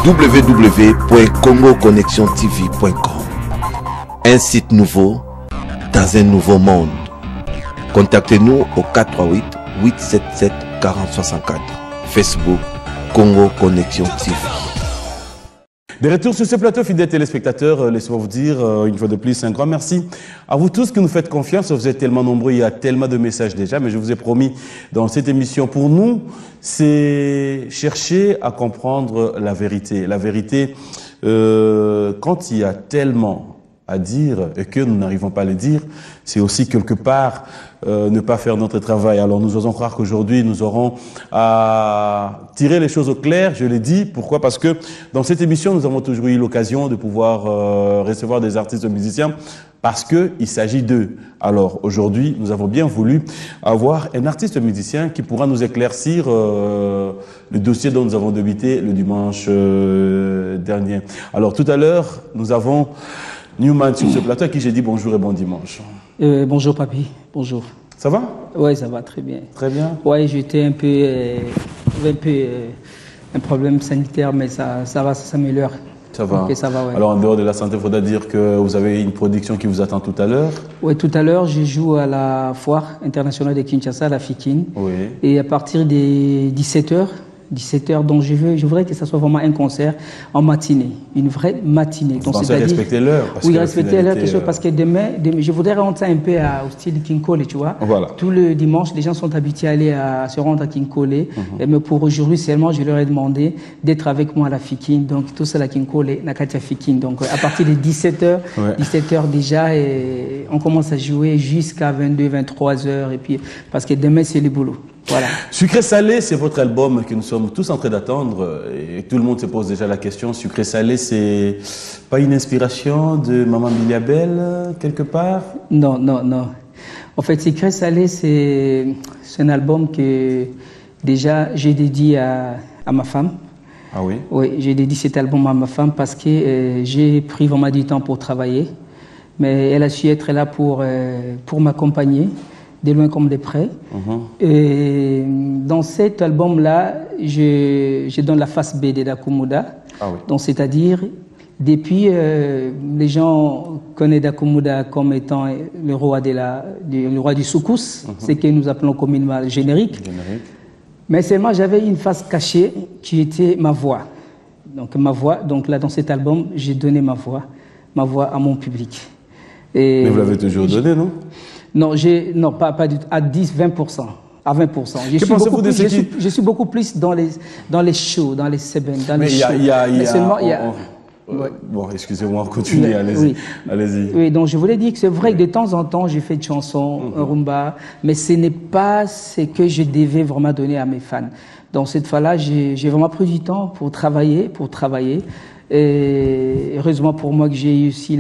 www.congoconnexiontv.com. Un site nouveau dans un nouveau monde. Contactez-nous au 438 877 4064. Facebook Congo Connexion TV. De retour sur ce plateau, fidèles téléspectateurs, laissez-moi vous dire une fois de plus un grand merci à vous tous qui nous faites confiance. Vous êtes tellement nombreux, il y a tellement de messages déjà, mais je vous ai promis dans cette émission, pour nous, c'est chercher à comprendre la vérité. La vérité, quand il y a tellement à dire et que nous n'arrivons pas à le dire, c'est aussi quelque part ne pas faire notre travail. Alors nous osons croire qu'aujourd'hui nous aurons à tirer les choses au clair, je l'ai dit. Pourquoi? Parce que dans cette émission nous avons toujours eu l'occasion de pouvoir recevoir des artistes musiciens parce qu'il s'agit d'eux. Alors aujourd'hui nous avons bien voulu avoir un artiste musicien qui pourra nous éclaircir le dossier dont nous avons débuté le dimanche dernier. Alors tout à l'heure nous avons Newman sur ce plateau à qui j'ai dit bonjour et bon dimanche. Bonjour papy, bonjour. Ça va? Oui, ça va très bien. Très bien. Oui, j'étais un peu un problème sanitaire, mais ça va, ça s'améliore. Ça va. Okay, ça va, ouais. Alors en dehors de la santé, il faudra dire que vous avez une production qui vous attend tout à l'heure. Oui, tout à l'heure, je joue à la foire internationale de Kinshasa, la FIKIN. Oui. Et à partir des 17h, donc je voudrais que ça soit vraiment un concert en matinée, une vraie matinée. Vous pensez respecter l'heure? Oui, respecter l'heure, parce que demain, je voudrais rendre ça un peu au style King Cole, tu vois. Voilà. Tout le dimanche, les gens sont habitués à se rendre à King Cole. Mais pour aujourd'hui seulement, je leur ai demandé d'être avec moi à la FIKIN. Donc tout ça, la King Cole, Nakatia FIKIN. Donc à partir de 17h, ouais. 17h déjà, et on commence à jouer jusqu'à 22, 23h. Et puis, parce que demain, c'est le boulot. Voilà. Sucré Salé, c'est votre album que nous sommes tous en train d'attendre et tout le monde se pose déjà la question. Sucré Salé, c'est pas une inspiration de Maman Biliabel quelque part? Non, non, non. En fait, Sucré Salé, c'est un album que déjà j'ai dédié à ma femme. Ah oui? Oui, j'ai dédié cet album à ma femme parce que j'ai pris vraiment du temps pour travailler, mais elle a su être là pour m'accompagner. De loin comme de près. Et dans cet album-là, je donne la face B de Dakumuda. Ah oui. Donc, c'est-à-dire, depuis, les gens connaissent Dakumuda comme étant le roi, le roi du soukous, ce que nous appelons communément le générique. Mais seulement, j'avais une face cachée qui était ma voix. Donc, ma voix. Donc là, dans cet album, j'ai donné ma voix à mon public. Et mais vous l'avez toujours donné, non? Non, pas du tout, à 10-20%, à 20%. Je suis beaucoup plus dans les shows, dans les semaines, dans les shows. Mais seulement, ouais. Bon, excusez-moi, continuez, allez-y. Oui. Allez-y. Oui, donc je voulais dire que c'est vrai que de temps en temps, j'ai fait des chansons, rumba, mais ce n'est pas ce que je devais vraiment donner à mes fans. Donc cette fois-là, j'ai vraiment pris du temps pour travailler. Et heureusement pour moi que j'ai eu aussi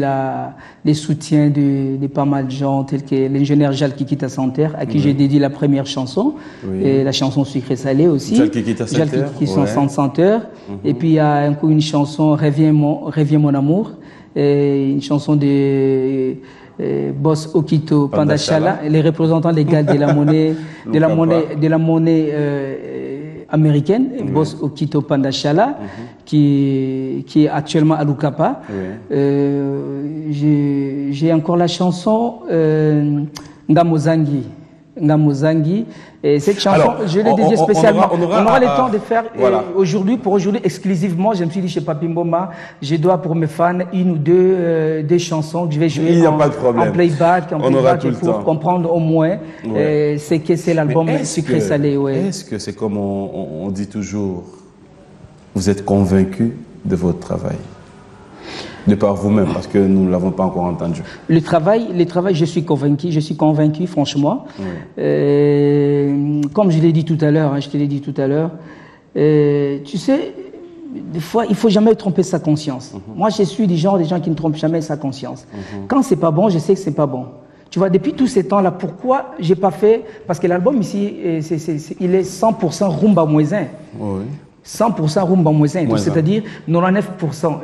les soutiens de pas mal de gens, tels que l'ingénieur Jal Kikita Santer, à qui j'ai dédié la première chanson, et la chanson Sucré Salé aussi. Jal Kikita Santer. Et puis il y a encore une chanson Reviens mon amour, et une chanson de Boss Okito Pandachala, les représentants légaux de la monnaie américaine, Boss Okito Pandachala, qui est actuellement à Lukapa. J'ai encore la chanson Ngamozangi. Et cette chanson, alors, je l'ai dédiée spécialement. On aura le temps de faire aujourd'hui, exclusivement. Je me suis dit chez Papi Mboma, je dois pour mes fans une ou deux chansons que je vais jouer en playback, pour comprendre au moins ce que c'est l'album Sucré Salé. Est-ce que c'est comme on dit toujours, vous êtes convaincu de votre travail? De par vous-même, parce que nous ne l'avons pas encore entendu. Le travail, je suis convaincu, franchement. Comme je l'ai dit tout à l'heure, tu sais, des fois, il ne faut jamais tromper sa conscience. Moi, je suis des gens qui ne trompent jamais sa conscience. Quand c'est pas bon, je sais que c'est pas bon. Tu vois, depuis tous ces temps-là, pourquoi j'ai pas fait... Parce que l'album ici, il est 100% rumba moisin. 100% rumba moisin, c'est-à-dire 99%.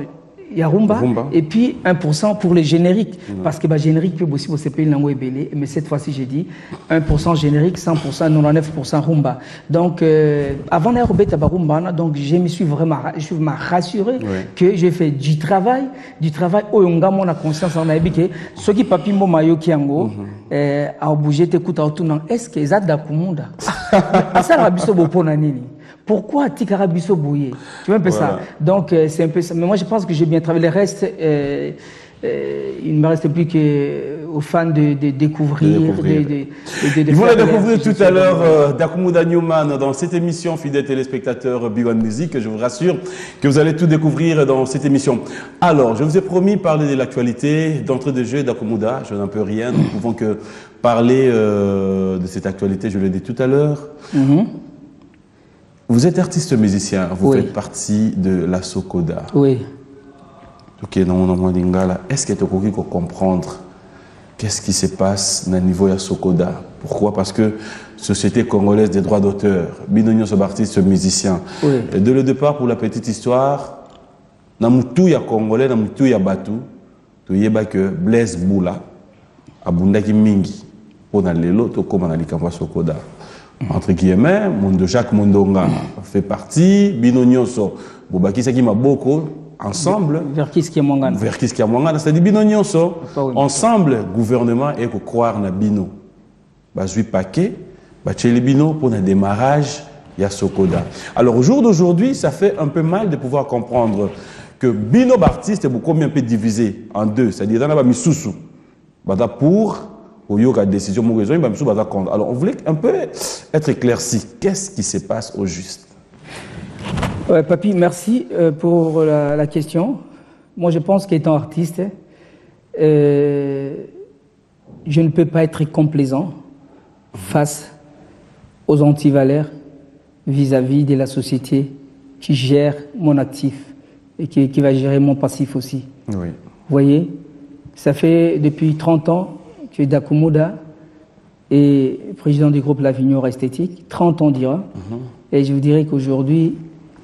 il y a rumba, et puis 1% pour les génériques. Parce que le générique peut aussi se payer l'ango belé, mais cette fois-ci j'ai dit 1% générique, 100%, 99% rumba. Donc avant d'arriver à rumba, donc je me suis vraiment rassuré que j'ai fait du travail où on a mon conscience en a que ceux qui papi mo mayo qui ango a bougé te kuta autour est-ce que ça d'akumunda ça la biso bopona nini. Pourquoi Tikara Bisso Bouye? Tu vois un peu ça. Donc, c'est un peu ça. Mais moi, je pense que j'ai bien travaillé. Le reste, il ne me reste plus qu'aux fans de découvrir. Ils vont la découvrir tout à l'heure, Dakumuda Newman, dans cette émission, fidèles téléspectateurs Big One Music. Je vous rassure que vous allez tout découvrir dans cette émission. Alors, je vous ai promis de parler de l'actualité. D'entrée de jeu, Dakumuda, je n'en peux rien. Nous ne pouvons que parler de cette actualité, je l'ai dit tout à l'heure. Vous êtes artiste musicien, vous faites partie de la Sokoda. Oui. Ok, dans mon nom d'Ingala, est-ce que tu peux comprendre qu'est-ce qui se passe au niveau de la Sokoda? Pourquoi? Parce que Société congolaise des droits d'auteur, Binonio sont artiste musicien. Et dès le départ, pour la petite histoire, Namutu ya Congolais, Namutu ya Batu, tu yeba que Blaise Boula, Abundaki Mingi, pour dans les lots, comme on a dit Sokoda. Entre guillemets, Jacques Mondonga fait partie, Binonyoso, Bobaki Saki Maboko, ensemble. Verkis Kiamangana. Verkis Kiamangana, c'est-à-dire Binonyoso, ensemble, gouvernement et croire na Bino. Bazui Paquet, Bacheli Bino pour le démarrage, il y a Sokoda. Alors au jour d'aujourd'hui, ça fait un peu mal de pouvoir comprendre que Bino Baptiste est beaucoup un peu divisé en deux, c'est-à-dire dans la Misusu, pour décision. Alors, on voulait un peu être éclairci. Qu'est-ce qui se passe au juste? Ouais, Papi, merci pour la question. Moi, je pense qu'étant artiste, je ne peux pas être complaisant face aux antivaleurs vis-à-vis de la société qui gère mon actif et qui va gérer mon passif aussi. Oui. Vous voyez, ça fait depuis 30 ans que Dakumuda est président du groupe L'Avignon Esthétique, 30 ans dira. Et je vous dirais qu'aujourd'hui,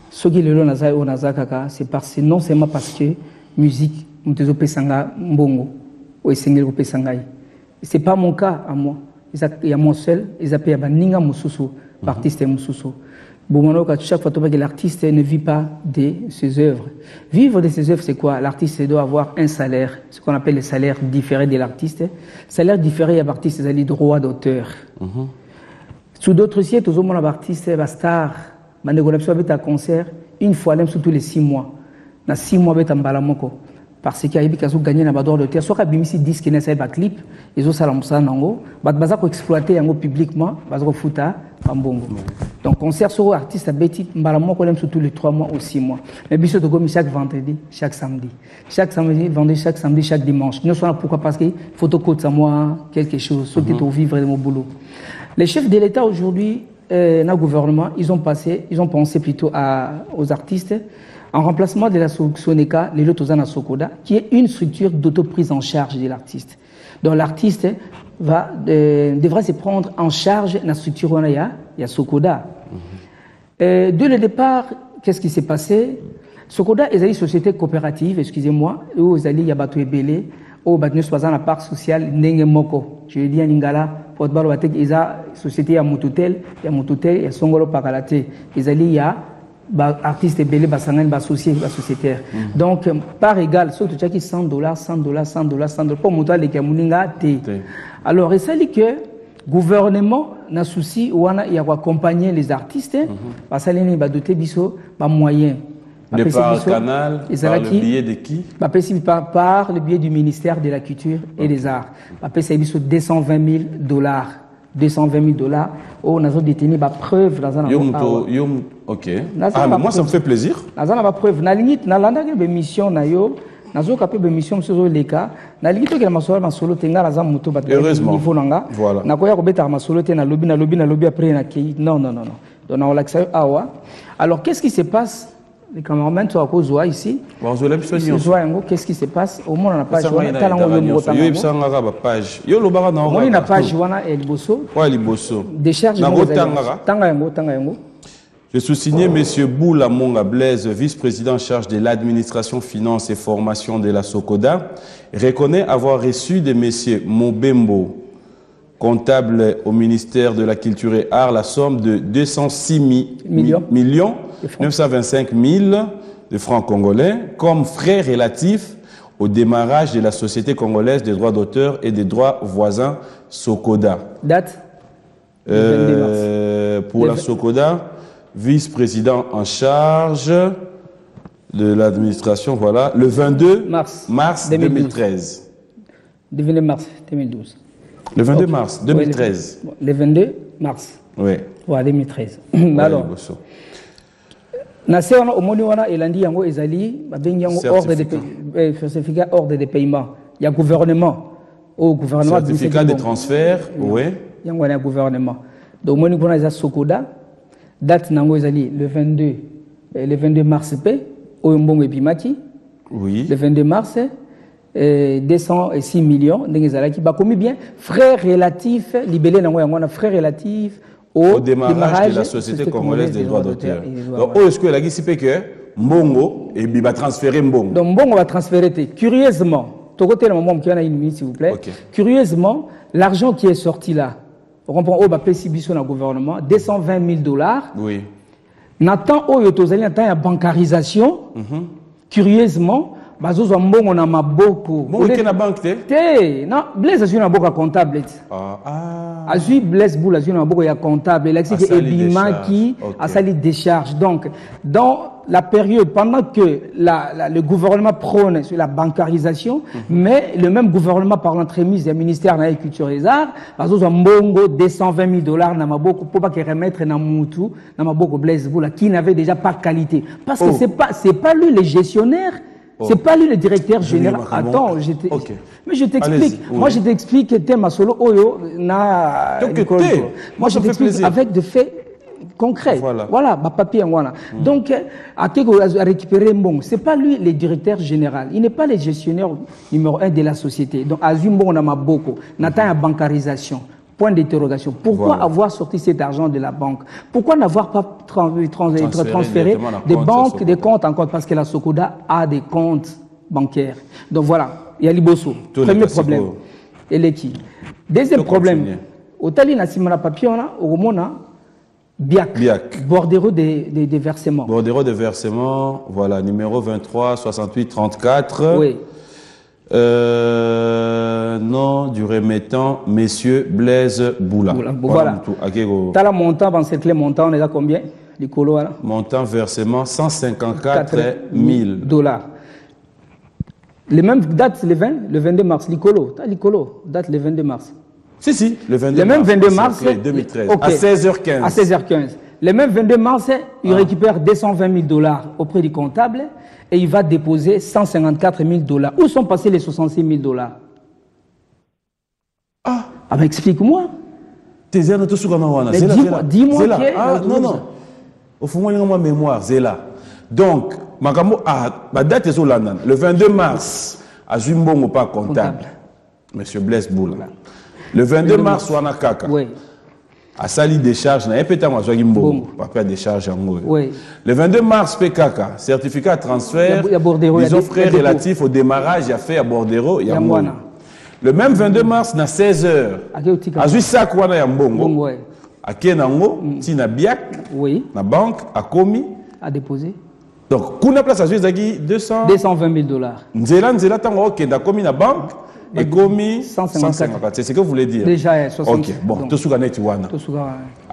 ce qui est le Nazai au Nazakaka, c'est non seulement parce que musique, Pesanga Mbongo, ou Sengel Pesangai. Ce n'est pas mon cas à moi. Il y a moi seul, ils appellent Ninga Mususu, artiste Mususu. Chaque fois que l'artiste ne vit pas de ses œuvres. Vivre de ses œuvres, c'est quoi? L'artiste doit avoir un salaire, ce qu'on appelle le salaire différé de l'artiste. Salaire différé à l'artiste, c'est les droits d'auteur. Sous d'autres siècles, tous les artistes, les stars, les un concert, une fois, même tous les 6 mois. Dans 6 mois, ils ont parce qu'il y a des gens qui ont gagné les droits d'auteur. Soit qu'ils ont mis 10 qui n'ont pas clip, ils ont exploité publiquement, ils ont fait donc, concert sur l'artiste, c'est tous les 3 mois ou 6 mois. Mais bien sûr, chaque vendredi, chaque samedi. Chaque samedi, vendredi, chaque samedi, chaque dimanche. Nous sommes là pourquoi? Parce qu'il faut que moi quelque chose, ce qui est au vivre de mon boulot. Les chefs de l'État aujourd'hui, le gouvernement, ils ont pensé plutôt aux artistes en remplacement de la Soneka, les Lotozana Sokoda, qui est une structure d'autoprise en charge de l'artiste. Donc l'artiste devra se prendre en charge la structure il y a Sokoda. Dès le départ, qu'est-ce qui s'est passé? Sokoda est une société coopérative, excusez-moi, où il y a Batou Ebele, où il y a la part sociale Nenge Moko. Je l'ai dit à Lingala, pour il y a une société à Moututel, il y a Songolo Pakalate, il y a artistes belé basangan associé sociétaire. Donc par égal surtout qui $100 pour monter les kamuninga té. Alors et ça dit que gouvernement n'a souci ou il y a accompagner les artistes parce que les ba doter biso ba moyen de par canal par le biais de qui par le biais du ministère de la culture et des arts après c'est biso $220,000 $220,000 on a détenu la preuve dans un ok. Ah, mais moi ça me fait plaisir. Dans un preuve na limite na landa ke mission na yo nazo kapé be mission sur les cas na limite que la masolo tenga la zamu to bato niveau nanga na koya ko beta masolo te na lobby après na ki non donc on l'accès awa. Alors qu'est-ce qui se passe? Les caméramans sont à cause de ici. Qu'est-ce qui se passe? Au moins on n'a pas joué. Décharge. Je sous-signé M. Boula Monga Blaise, vice-président en charge de l'administration, finance et formation de la Sokoda, reconnaît avoir reçu de M. Mobembo, comptable au ministère de la Culture et Arts, la somme de 206 925 000 de francs congolais comme frais relatifs au démarrage de la Société congolaise des droits d'auteur et des droits voisins Sokoda. Date pour la Sokoda, vice-président en charge de l'administration, voilà, le 22 mars 2013. Le 22 mars 2012. Le 22 mars 2013. Le 22 mars. Oui. Ouais, 2013. Alors, Nasser au Moniwana et Landi Yango Ezali, certificat ordre de paiement. Il y a gouvernement. Au gouvernement. Certificat de transfert, oui. Il y a un gouvernement. Donc, Moniwana est à Sokoda. Date Nango Ezali, le 22 mars P. Au Mbongo Epimaki. Oui. Le 22 mars. 206 millions qui va commis bien frais relatifs libellés dans frais relatifs au démarrage de la Société congolaise des droits d'auteur. Donc, est-ce que la guise que Mbongo et va transférer Mbongo? Donc, Mbongo va transférer. Curieusement, Togoté, le moment qui en a une minute, s'il vous plaît. Okay. Curieusement, l'argent qui est sorti là, on comprend, au PCB dans le gouvernement, 220 000 $. Oui. Nathan, au Yotozali, Nathan, il y a bancarisation. Curieusement, bazozo mbongo na maboko. Mbongo na banque te? Non, Blaise azui na maboko ya comptable. Azui Blaise Boula azui na maboko ya comptable. Il a dit que Ebimaki a sali décharge. Donc, dans la période, pendant que le gouvernement prône sur la bancarisation, mais le même gouvernement par l'entremise du ministère de la Culture et des Arts, bazozo mbongo 220 000 $ na maboko pour pas que remettre na mutu na maboko Blaise Boula qui n'avait déjà pas qualité. Parce que c'est pas lui le gestionnaire. C'est pas lui le directeur général. Attends, mais je t'explique. Oui. Moi, je t'explique que t'es ma solo oyo na. Moi, je t'explique avec des faits concrets. Voilà, ma papier voilà. Donc, à récupérer bon, c'est pas lui le directeur général. Il n'est pas le gestionnaire numéro 1 de la société. Donc, Azumbo na maboko, n'atteint la bancarisation. Point d'interrogation. Pourquoi avoir sorti cet argent de la banque? Pourquoi n'avoir pas transféré des banques, des comptes en compte? Parce que la Sokoda a des comptes bancaires. Donc voilà, il y a Liboso. Premier problème. Et les qui? Deuxième problème. Au Tali Nassimana Papiona, au Mona, Biak. Bordereau des versements. Bordereau des versements, voilà, numéro 23 68 34. Oui. Nom du remettant, Monsieur Blaise Boula. Voilà. T'as la montant, encerclé montant, on est à combien? Montant versement 154 000 $. Les mêmes dates, le 22 mars, l'Icolo. T'as l'Icolo, date le 22 mars. Si, le 22 mars. Le même 22 mars. 2013. Okay. À 16h15. À 16h15. Le même 22 mars, il récupère 220 000 $ auprès du comptable et il va déposer 154 000 $. Où sont passés les 66 000 $? Ah, mais explique-moi. Dis-moi non. Au fond, il y a ma mémoire, Zéla. Donc, ma date est le 22 mars, à Zumbongo, pas comptable. Monsieur Blaise Boula. Le 22 mars, on a Kaka. Oui. À Sali décharge, na epeta moi zogi mbongo, papa décharge en gros. Oui. Le 22 mars PKK, certificat de transfert, ils ont frais relatifs au démarrage, il y a fait à Bordero, il y a Mwana. Le même 22 mars, na 16h, à Zuissa Kwana ya mbongo, à Kenango, Tina Biak, na banque, à Komi, à déposer. Donc, kuna place à Zuissaki 220 000 $. Nzela tango kenda Komi na banque. Et commis 154. C'est ce que vous voulez dire? Déjà, 60. Ok, bon, tout ce qu'on a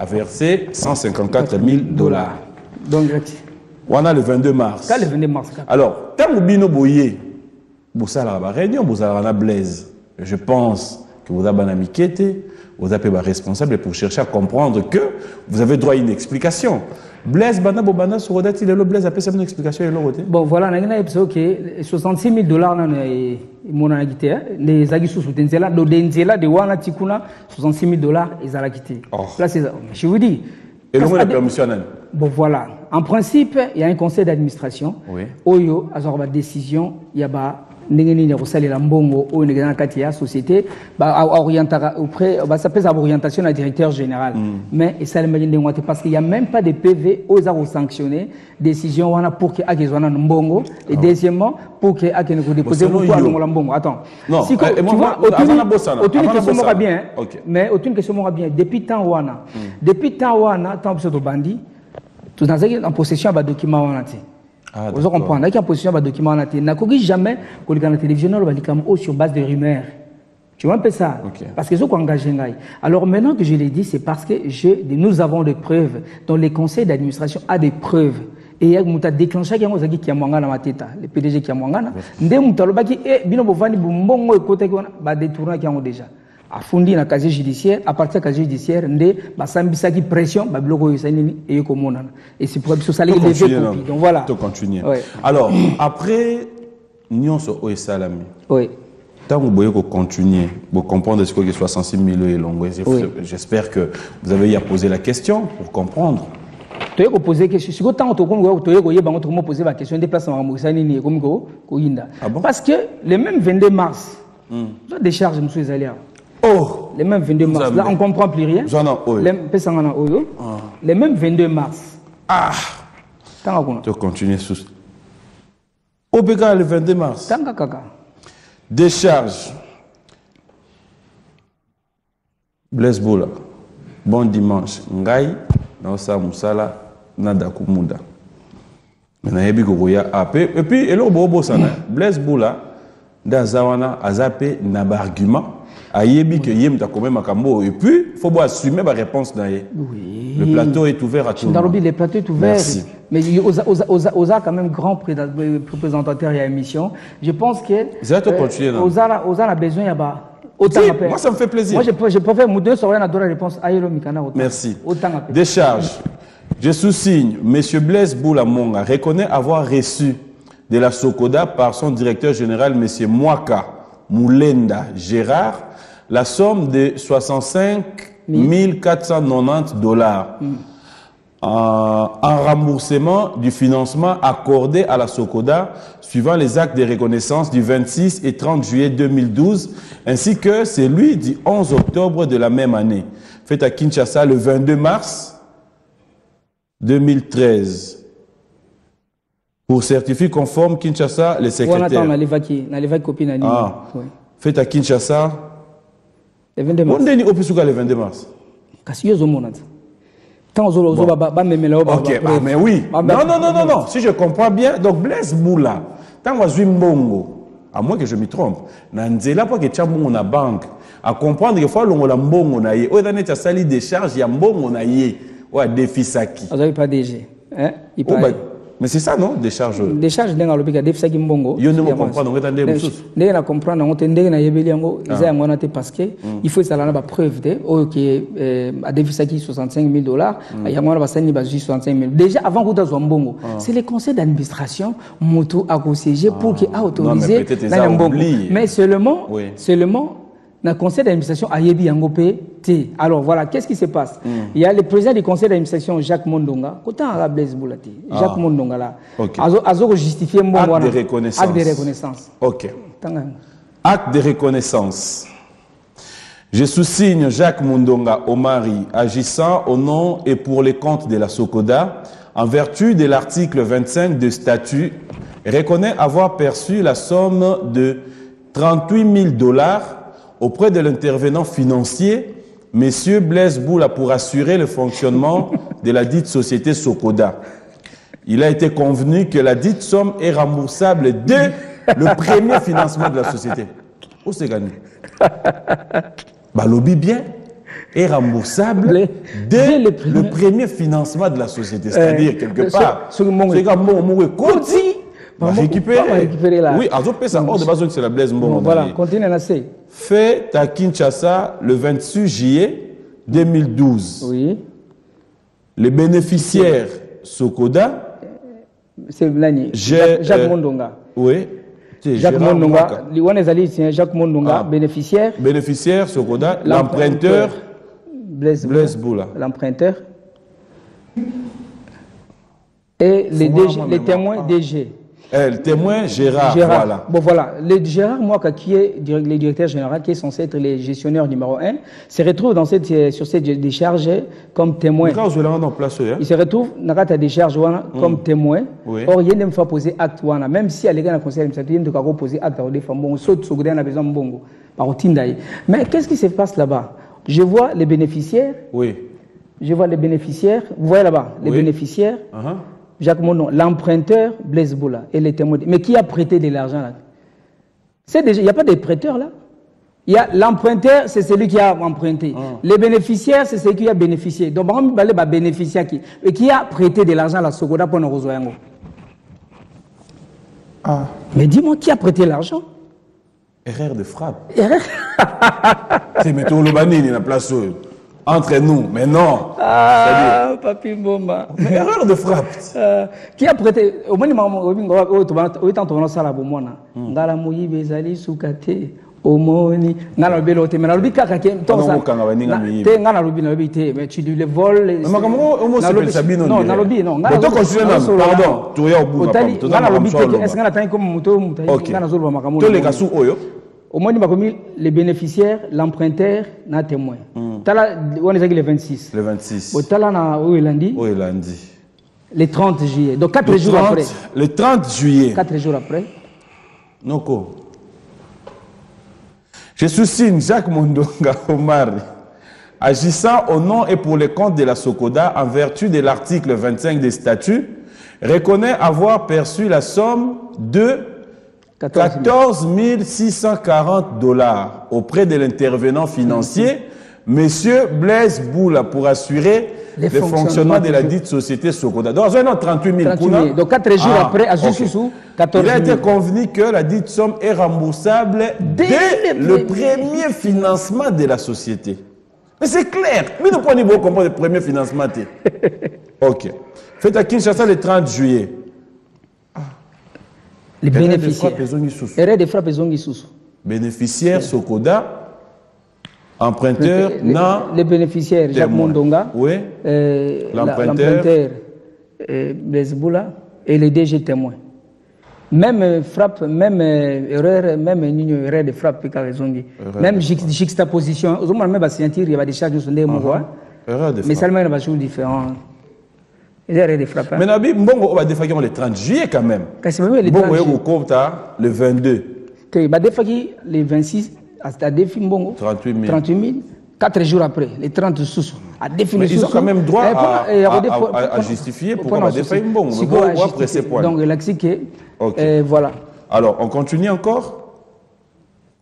versé 154 000 $. Donc, on a le 22 mars. Quand le 22 mars. Alors, quand vous bino boyé, vous avez la réunion, vous avez la Blaise. Je pense que vous avez un amicété, vous avez un responsable pour chercher à comprendre que vous avez droit à une explication. Blaise Bana Bobana sur Rodat, il est le Blaise, après ça une explication. Bon, voilà, on a dit que 66 000 $, mon agité, les agisous sous Denzela, de Wana Tikuna, 66 000 $, ils ont quitté. Là, c'est ça. Je vous dis. Et le la permission. Bon, voilà. En principe, il y a un conseil d'administration. Oui. Oyo, à la décision, il y a ndenge ya kosalela mbongo oyo ndenge na kati ya société orientera auprès ça peut avoir orientation à directeur général mais esalemaki ndenge wana te parce qu'il y a même pas de PV oyo eza kosanctionner décision wana pour que akezwana mbongo et deuxièmement pour que akende kodéposer moto alongola mbongo attends si tu vois aucune question moko bien mais aucune question moko bien depuis temps wana tant biso to bandi tout dans en possession ba document wana te. Vous comprenez qu'il y a position de documents na n'a jamais que la télévision sur base de rumeurs. Tu vois un peu ça parce que je suis engagé. Alors maintenant que je l'ai dit, c'est parce que nous avons des preuves. Donc les conseils d'administration a des preuves. Et il y a un déclencheur qui a mangana ma tête, le PDG qui a mangana. Ndé mutaloba qui est bino bovani bumbongo côté qui a détourné qui ont déjà. A fondé dans casier judiciaire, à partir du casier judiciaire, ndé basambisa qui pression, babloko yosanini et comme et c'est pour ça les lever copie. Donc voilà. Tu continues. Alors après nous sommes au Salami. Oui. Tant que vous continuez, vous comprenez ce que 66 000 et long. J'espère que vous avez posé la question pour comprendre. Tu as posé la question. Si vous avez posé la question, déplacement parce que le même 22 mars, la décharge M. Zalia. Oh, le même 22 mars. Là, on ne comprend plus rien. Le même 22 mars. Ah, tu continues sous. OPK le 22 mars. Décharge. Blaise Boula. Bon dimanche. Ngai, Naosa Moussala, Nadakumunda. Maintenant, il y a AP. Et puis, il y a Blaise Boula, Dazawana, Azapé, Nabargument. Ayebi que yem ta quand même makambo et puis faut pas assumer ma réponse là. Oui. Le plateau est ouvert à tout le monde. Le plateau est ouvert. Merci. Mais Oza quand même grand représentateur à l'émission. Je pense que Oza a besoin y ba autant appel. Moi ça me fait plaisir. Moi je préfère me donner sur la réponse Ayelo Mikana autant. Merci. Décharge. Je sous-signe monsieur Blaise Boula Monga reconnaît avoir reçu de la Sokoda par son directeur général monsieur Mwaka Moulenda Gérard la somme de 65 490 $. En remboursement du financement accordé à la Sokoda suivant les actes de reconnaissance du 26 et 30 juillet 2012 ainsi que celui du 11 octobre de la même année fait à Kinshasa le 22 mars 2013 pour certifier conforme Kinshasa le secrétaire fait à Kinshasa le 22 mars. Le 22 mars. Ok, mais oui. Non. Si je comprends bien, donc Blaise Boula, tant que Mbongo, à moins que je me trompe, Nanzela pas que tu as mon banque, à comprendre que fois l'on a mbongo na yé, ou dans les sali décharge, il y a mbongo na yé, ou à défi saki. Vous n'avez pas DG, hein? Mais c'est ça, non? Décharge. Décharge, n'est-ce pas défi saki mbongo. Yo ne me comprend, on est dans des choses. N'est-ce pas comprendre, on est dans des yébéliango, ils ont un parce que il faut ça la preuve de, ok, à défi saki 65 000 $, il y a un bah 65 000. Déjà avant que tu sois mbongo, c'est le conseil d'administration moto à conseiller pour qu'il a autorisé la mbongo. Mais seulement, le conseil d'administration a yebi yangopé T. Alors voilà, qu'est-ce qui se passe? Il y a le président du conseil d'administration Jacques Mondonga, autant à Blaise Boulati. Jacques Mondonga là. Azo justifié mon acte de reconnaissance. Acte de reconnaissance. OK. Acte de reconnaissance. Je sous-signe Jacques Mondonga Omari agissant au nom et pour les comptes de la Sokoda en vertu de l'article 25 de statut reconnaît avoir perçu la somme de 38 000 $ auprès de l'intervenant financier, M. Blaise Boula, pour assurer le fonctionnement de la dite société Sokoda. Il a été convenu que la dite somme est remboursable dès le premier financement de la société. Où c'est gagné? Lobby bien est remboursable dès le premier financement de la société. C'est-à-dire, quelque part, c'est comme récupérer là. Oui, c'est la Blaise Mbongo. Voilà, continue à essayer. Fait à Kinshasa le 26 juillet 2012. Oui. Les bénéficiaires Sokoda. C'est l'année. Jacques Mondonga. Oui. Jacques Mondonga. Jacques Mondonga, bénéficiaire. Bénéficiaire Sokoda. L'emprunteur. Blaise Boula. L'emprunteur. Et les témoins DG. Le témoin Gérard, voilà. Bon, voilà. Le Gérard Mouaka, qui est le directeur général, qui est censé être le gestionnaire numéro 1, se retrouve sur cette décharge comme témoin. Il se retrouve dans la décharge comme témoin. Oui. Or, il y a une fois posé acte, même si il y a un conseil administratif, il y a posé acte, il a besoin de bongo. Mais qu'est-ce qui se passe là-bas? Je vois les bénéficiaires. Oui. Je vois les bénéficiaires. Vous voyez là-bas, les bénéficiaires. Jacques Mondon, l'emprunteur Blaise Boula et les témoins. Mais qui a prêté de l'argent là? Il n'y a pas de prêteurs là. Il y a l'emprunteur, c'est celui qui a emprunté. Les bénéficiaires, c'est celui qui a bénéficié. Donc, on va aller bénéficier qui? Et qui a prêté de l'argent à la Sogoda pour nous rejoindre. Mais dis-moi, qui a prêté l'argent? Erreur de frappe. C'est mettons le banni dans la place entre nous, mais non. Papi Mboma. Mais erreur de frappe. Qui a prêté au moins il ça la bomona. Ngala muyi bezali sukate omoni ngala belo te mais kaka ke tonsa. Te ngala lobi na te mais tu lui le voles. Mais comment c'est Sabino? Non, na lobi non. Ngala pardon, tu es au bout. Ngala lobi te est-ce ngala tan comme muto mutai ngala zolo makamu. To le kasu oyo. Au moins, les bénéficiaires, l'emprunteur, n'a témoin. On est le 26. Le 26. Où est lundi? Où est lundi? Le 30 juillet. Donc 4 jours après. Le 30 juillet. 4 jours après. Noko. Je soutiens Jacques Mondonga Omari, agissant au nom et pour les comptes de la Sokoda en vertu de l'article 25 des statuts, reconnaît avoir perçu la somme de 14 640 $ auprès de l'intervenant financier, M. Blaise Boula, pour assurer le fonctionnement de la dite société Sokoda. Donc, 38 000. Donc, 4 jours après, à Jussusou, 14 000. Il a été convenu que la dite somme est remboursable dès le premier financement de la société. Mais c'est clair. Mais nous prenons beaucoup comprendre le premier financement. Ok. Faites à Kinshasa le 30 juillet. Les bénéficiaires. Erreur de frappe sous. Bénéficiaire Sokoda, emprunteur, les bénéficiaires, Jacques Mondonga, oui. L'emprunteur, Blaise Boula et les DG témoins. Même frappe, même erreur, même erreur de frappe, même juxtaposition. Aux hommes, même il y a des charges sur des mots. Mais ça, il y a des choses différentes. Mais Nabi, Mbongo va défaillir le 30 juillet quand même. Mbongo est le 22. Le 26, à défi Mbongo. 38 000. 4 jours après, les 30 sous. Mais ils ont quand même droit à justifier pourquoi on va défaillir Mbongo. Après ces points. Donc, voilà. Alors, on continue encore?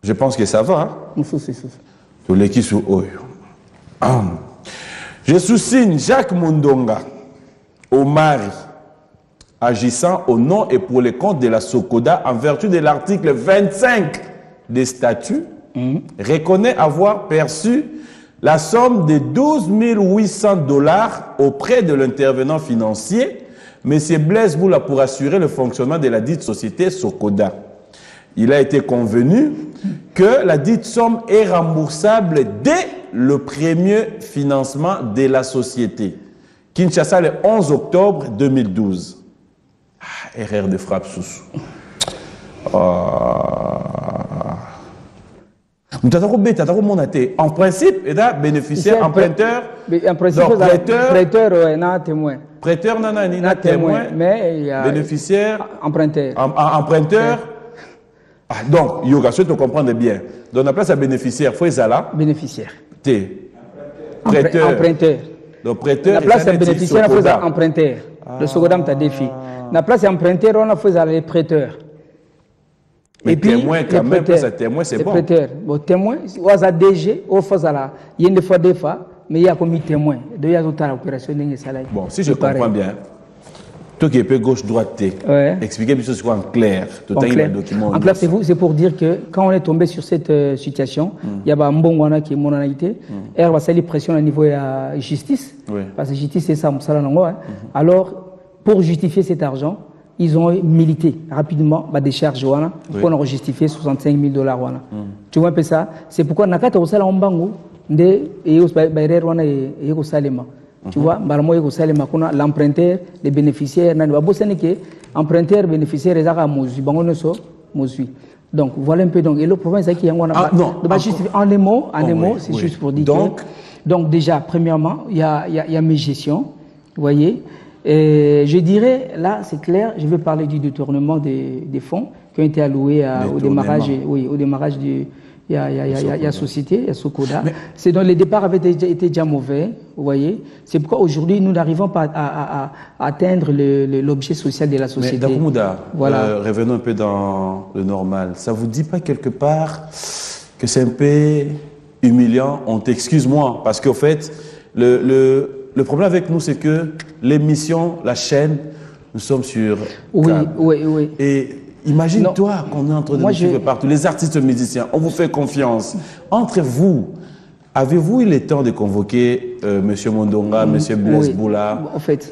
Je pense que ça va. Tous les qui sont je soutiens Jacques Mondonga Omari, agissant au nom et pour les comptes de la Sokoda en vertu de l'article 25 des statuts, reconnaît avoir perçu la somme de 12 800 $ auprès de l'intervenant financier, M. Blaise Boula, pour assurer le fonctionnement de la dite société Sokoda. Il a été convenu que la dite somme est remboursable dès le premier financement de la société. Kinshasa, le 11 octobre 2012. Erreur de frappe sous. En principe, il y a bénéficiaire, emprunteur, prêteur, témoin. Prêteur, témoin, mais il y a bénéficiaire, emprunteur. Emprunteur. Donc, Yoga, tu comprends bien. Dans la place à bénéficiaire, il faut Zala. Bénéficiaire. Prêteur. Emprunteur. Le prêteur. La place est bénéficiaire, il faut emprunteur. Le second tu as défi. La place est emprunteur, on a fait les prêteurs. Mais témoin, quand même, ça témoin, c'est bon. Bon, témoin, on a DG, on fait ça. Il y a une fois, mais il y a comme témoin. Il y a une opération. Bon, si je comprends bien, tout qui est peu gauche-droite, expliquez bien ce en clair. En clair, c'est pour dire que quand on est tombé sur cette situation, il y a un bon qui est mon analyté. Il y a une pression au niveau de la justice. Parce que la justice, c'est ça, alors, pour justifier cet argent, ils ont milité rapidement des charges pour en justifier 65 000 $. Tu vois un peu ça? C'est pourquoi Nakata Osala Ombango, de Salema. Tu vois, l'emprunteur, les bénéficiaires, emprunteur, bénéficiaire, donc voilà un peu. Donc, et le problème, c'est qu'il y a en un mot, c'est juste pour dire donc déjà, premièrement, il y a mes gestions, vous voyez. Et je dirais, là, c'est clair, je vais parler du détournement des fonds qui ont été alloués au démarrage, au démarrage du. Il y a société, il y a Sokoda. C'est dont les départs avaient été déjà mauvais, vous voyez. C'est pourquoi aujourd'hui, nous n'arrivons pas à atteindre l'objet social de la société. Mais Dakoumouda, revenons un peu dans le normal. Ça vous dit pas quelque part que c'est un peu humiliant? On t'excuse-moi, parce qu'au fait, le problème avec nous, c'est que l'émission, la chaîne, nous sommes sur câble. Oui. Et imagine-toi qu'on est en train de nous suivre partout. Les artistes musiciens, on vous fait confiance. Entre vous, avez-vous eu le temps de convoquer M. Mondonga, M. Blaise Boula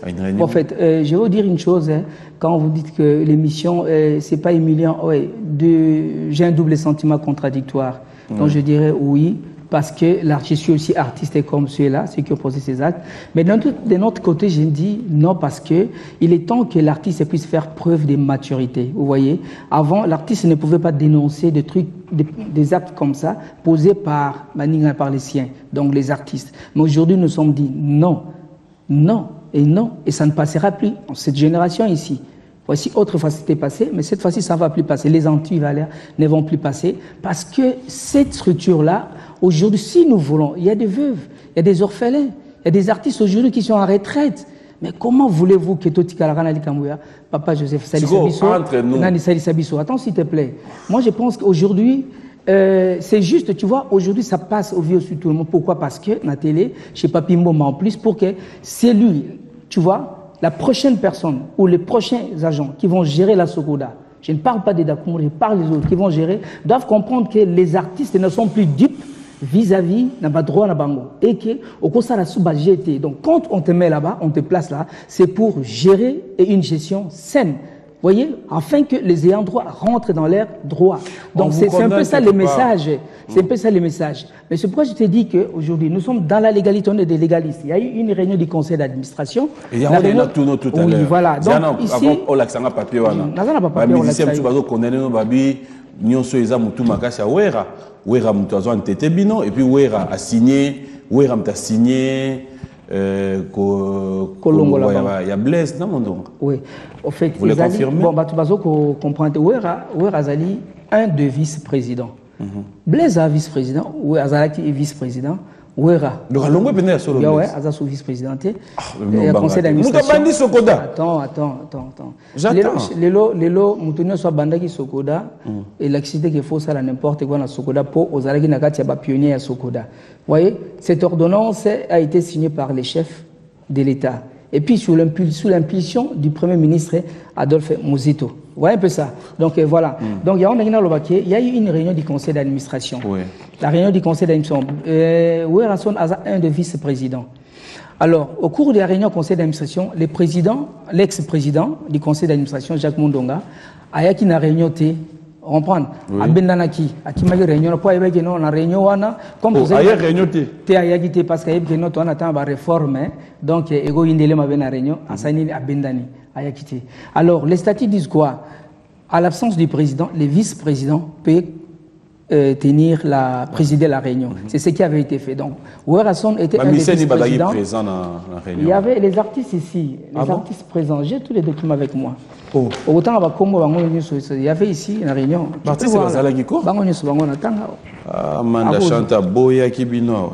à une réunion? En fait, je vais vous dire une chose. Quand vous dites que l'émission, c'est pas humiliant, j'ai un double sentiment contradictoire. Donc je dirais oui. Parce que je suis aussi artiste comme celui-là, ceux qui ont posé ces actes. Mais de notre côté, je dis non parce que il est temps que l'artiste puisse faire preuve de maturité. Vous voyez, avant, l'artiste ne pouvait pas dénoncer des trucs, des actes comme ça posés par les siens, donc les artistes. Mais aujourd'hui, nous sommes dit non, et ça ne passera plus dans cette génération ici. Voici, autrefois c'était passé, mais cette fois-ci ça ne va plus passer. Les antivaleurs ne vont plus passer parce que cette structure-là, aujourd'hui, si nous voulons, il y a des veuves, il y a des orphelins, il y a des artistes aujourd'hui qui sont en retraite. Mais comment voulez-vous que Toti Kalarana Likamouya, Papa Joseph Sabiso, attends s'il te plaît. Moi je pense qu'aujourd'hui, c'est juste, tu vois, aujourd'hui ça passe au vieux sur tout le monde. Pourquoi? Parce que la télé, chez Papi Mboma en plus, pour que c'est lui, tu vois, la prochaine personne ou les prochains agents qui vont gérer la Sokoda, je ne parle pas des Dakoumou, je parle des autres qui vont gérer, doivent comprendre que les artistes ne sont plus dupes vis-à-vis n'a pas droit à bango et que au cours ça la sous-budgété. Donc quand on te met là-bas, on te place là, c'est pour gérer et une gestion saine. Vous voyez, afin que les ayants droit rentrent dans leurs droits. Donc c'est un peu ça le message. C'est un peu ça le message. Mais c'est pourquoi je te dis qu'aujourd'hui, nous sommes dans la légalité, on est des légalistes. Il y a eu une réunion du conseil d'administration. Et il y a réunion tout à l'heure. Oui, voilà. Donc ici, avant l'accent papier Wera Mutazo Antete Bino, et puis Wera a signé, Wera a signé, il y a Blaise, non, mon donc. Oui, au fait, vous le confirmez? Bon, tu vas comprendre, Wera Zali, un de vice-présidents. Blaise a vice-président, Wera Zalaki est vice-président. Wera. Le Ralongo est venu sur le Blaise. Oui, Aza sous vice-présidenté. Le conseil d'administration. Attends. J'attends. Lelo, Moutounio soit bandaki Sokoda, et l'accident qu'il faut ça à n'importe quoi dans Sokoda pour aux Alagi Nakati Aba pionnier à Sokoda. Vous voyez, cette ordonnance a été signée par les chefs de l'État. Et puis sous l'impulsion du Premier ministre Adolphe Mouzito. Vous voyez un peu ça. Donc voilà. Donc il y a eu une réunion du conseil d'administration. Oui. La réunion du conseil d'administration. Werason a un de vice-présidents. Alors, au cours de la réunion du conseil d'administration, l'ex-président du conseil d'administration, Jacques Mondonga, a eu une réunion. On comprend. A Bendanaki, a Kimagi réunion, pas avec nous, la réunion wana, comme vous avez réunion té a yagité parce que y a on attend la réforme, donc ego indélé ma ben la réunion, a sani a Bendani, a yagité. Alors, les statuts disent quoi? À l'absence du président, les vice-présidents peuvent présider la réunion. C'est ce qui avait été fait. Donc, Werason était un des vice-présidents. Il y avait les artistes ici, les artistes présents. J'ai tous les documents avec moi. Autant il y avait ici une réunion. L'artiste c'est Bazalagiko. Amanda Chanta Boya Kibino.